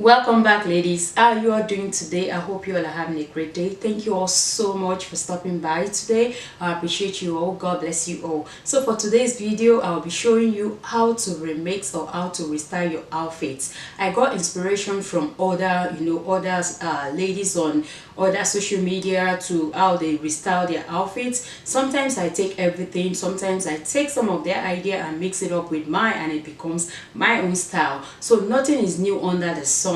Welcome back, ladies. How you are doing today? I hope you all are having a great day. Thank you all so much for stopping by today. I appreciate you all. God bless you all. So for today's video, I'll be showing you how to remix or how to restyle your outfits. I got inspiration from other ladies on other social media to how they restyle their outfits. Sometimes I take everything, sometimes I take some of their idea and mix it up with mine, and it becomes my own style. So nothing is new under the sun.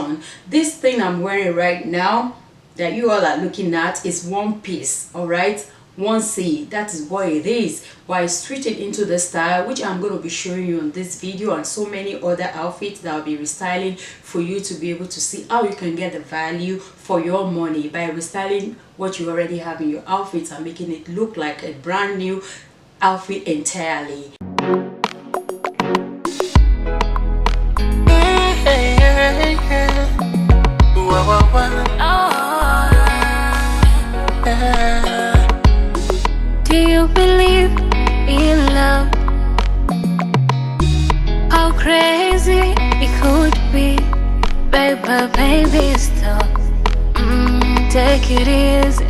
This thing I'm wearing right now that you all are looking at is one piece, all right, 1C. That is what it is, but I switch it into the style which I'm going to be showing you on this video, and so many other outfits that I'll be restyling for you to be able to see how you can get the value for your money by restyling what you already have in your outfits and making it look like a brand new outfit entirely. Do you believe in love? How crazy it could be, baby, stop. Take it easy.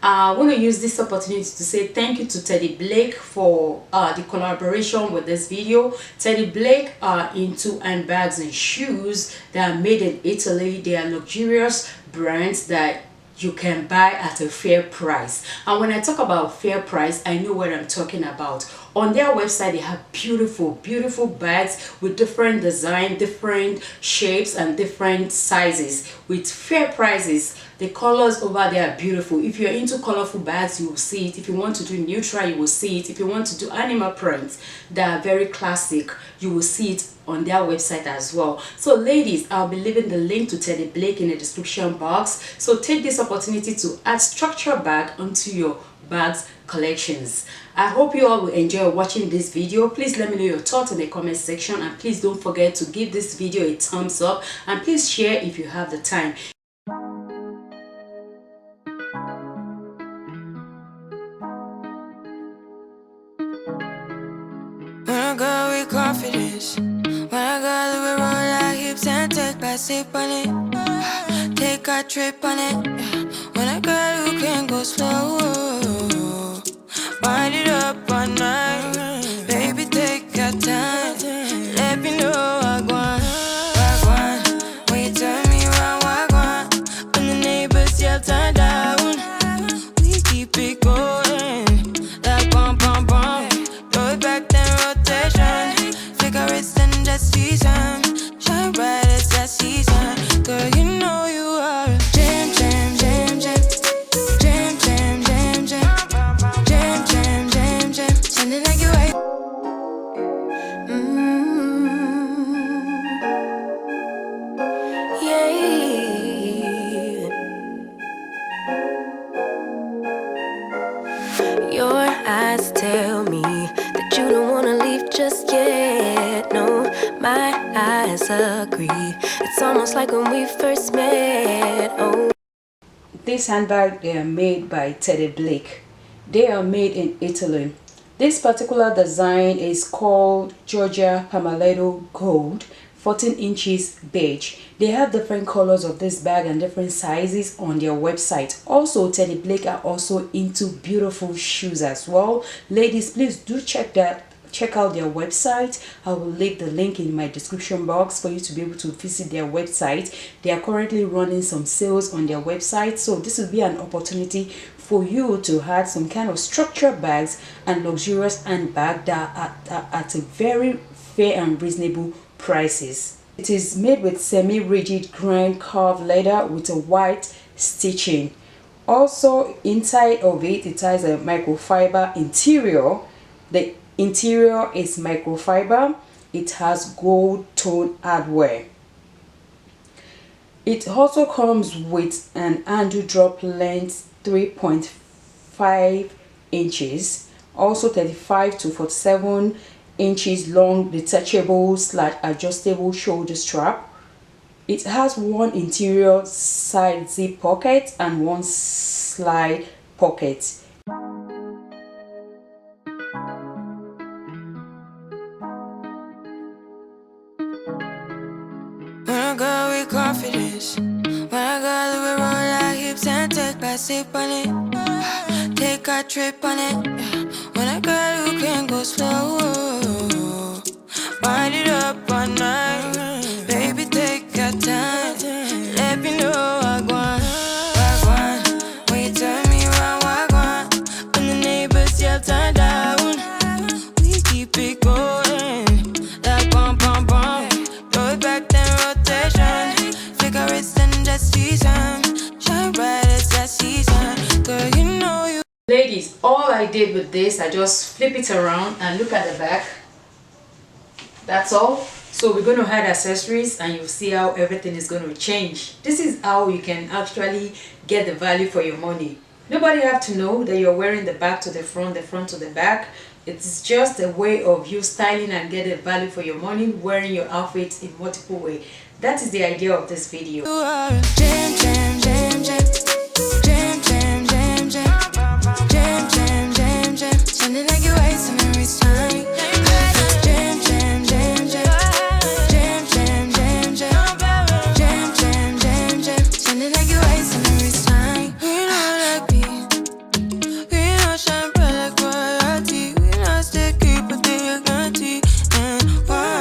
I want to use this opportunity to say thank you to Teddy Blake for the collaboration with this video. Teddy Blake are into handbags and shoes that are made in Italy. They are luxurious brands that you can buy at a fair price. And when I talk about fair price, I know what I'm talking about. On their website, they have beautiful bags with different design, different shapes and different sizes with fair prices. The colors over there are beautiful. If you're into colorful bags, you will see it. If you want to do neutral, you will see it. If you want to do animal prints that are very classic, you will see it on their website as well. So ladies, I'll be leaving the link to Teddy Blake in the description box. So take this opportunity to add structure bag onto your bags collections. I hope you all will enjoy watching this video. Please let me know your thoughts in the comment section, and please don't forget to give this video a thumbs up, and please share if you have the time. When I go with confidence, when I go with roll our hips and take back sip on it, take a trip on it. When I go, you can go slow, wind it up all night. Baby, take your time, let me know what I want. When you turn me around, what I want. When the neighbors yell turn down, we keep it going like bum bum bum. Throw it back then rotation, cigarettes and the season, shine bright as that season. Girl, you know you are a jam, jam, jam, jam, jam, jam, jam, jam, jam, jam, jam, jam, sounding like you right. Yeah. Your eyes tell me that you don't wanna leave just yet. No, my eyes agree. It's almost like when we first met. Oh. This handbag, they are made by Teddy Blake. They are made in Italy. This particular design is called Georgia Pamaletto Gold, 14 inches beige. They have different colors of this bag and different sizes on their website. Also, Teddy Blake are also into beautiful shoes as well. Ladies, please do check out their website. I will leave the link in my description box for you to be able to visit their website. They are currently running some sales on their website, so this will be an opportunity for you to add some kind of structured bags and luxurious handbag that are at a very fair and reasonable prices. It is made with semi-rigid grind curved leather with a white stitching. Also inside of it, it has a microfiber interior. The interior is microfiber. It has gold tone hardware. It also comes with an handle drop length 3.5 inches, also 35 to 47 inches long detachable / adjustable shoulder strap. It has one interior side zip pocket and one slide pocket. girl with confidence. When a girl who will roll her hips and take a sip on it, take a trip on it. When a girl who can go slow, wind it up all night. Baby, take your time. Let me know what I want. When you turn me around, what I want. When the neighbors yell turn down, we keep it going. Like bum bum bum. Throw it back then rotation. Cigarettes and the season. Shine bright as that season. Girl, you know you. Ladies, all I did with this, I just flip it around and look at the back. That's all. So we're going to add accessories and you'll see how everything is going to change. This is how you can actually get the value for your money. Nobody have to know that you're wearing the back to the front to the back. It's just a way of you styling and get the value for your money, wearing your outfits in multiple ways. That is the idea of this video. You are a jam, jam, jam, jam. Jam, jam, jam, jam. Jam, jam, jam, jam. Sounding like you're wasting every time. Jam, jam, jam, jam. Jam, jam, jam, jam. Jam, jam, jam, jam. Sounding like you're wasting every time. We know like me. We know shine bright like royalty. We know stay keep a dignity and why.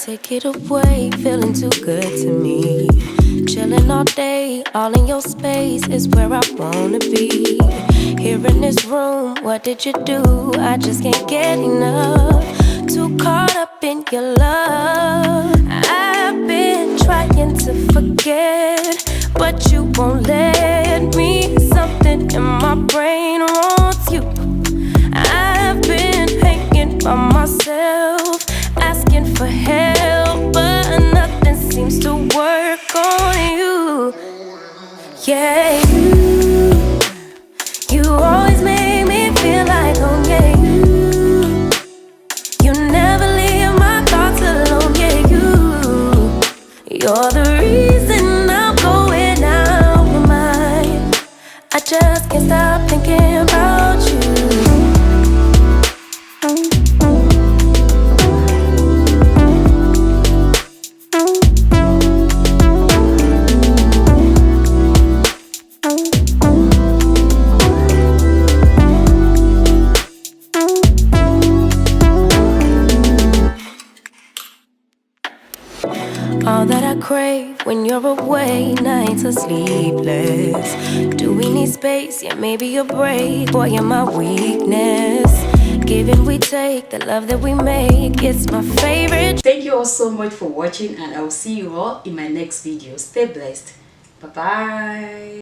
Take it away, feeling too good to me. Chilling all day, all in your space is where I wanna be. Here in this room, what did you do? I just can't get enough. Too caught up in your love. I've been trying to forget, but you won't let me. Something in my brain wants you. I've been hanging by myself, asking for help, but nothing seems to work on you. Yeah, you always make me feel like home. Yeah, you never leave my thoughts alone. Yeah, you're the reason I'm going out my mind. I just can't stop thinking about you. All that I crave when you're away, nights are sleepless. Do we need space? Yeah, maybe a break. Boy, you're my weakness. Give and we take, the love that we make, it's my favorite. Thank you all so much for watching and I will see you all in my next video. Stay blessed. Bye bye.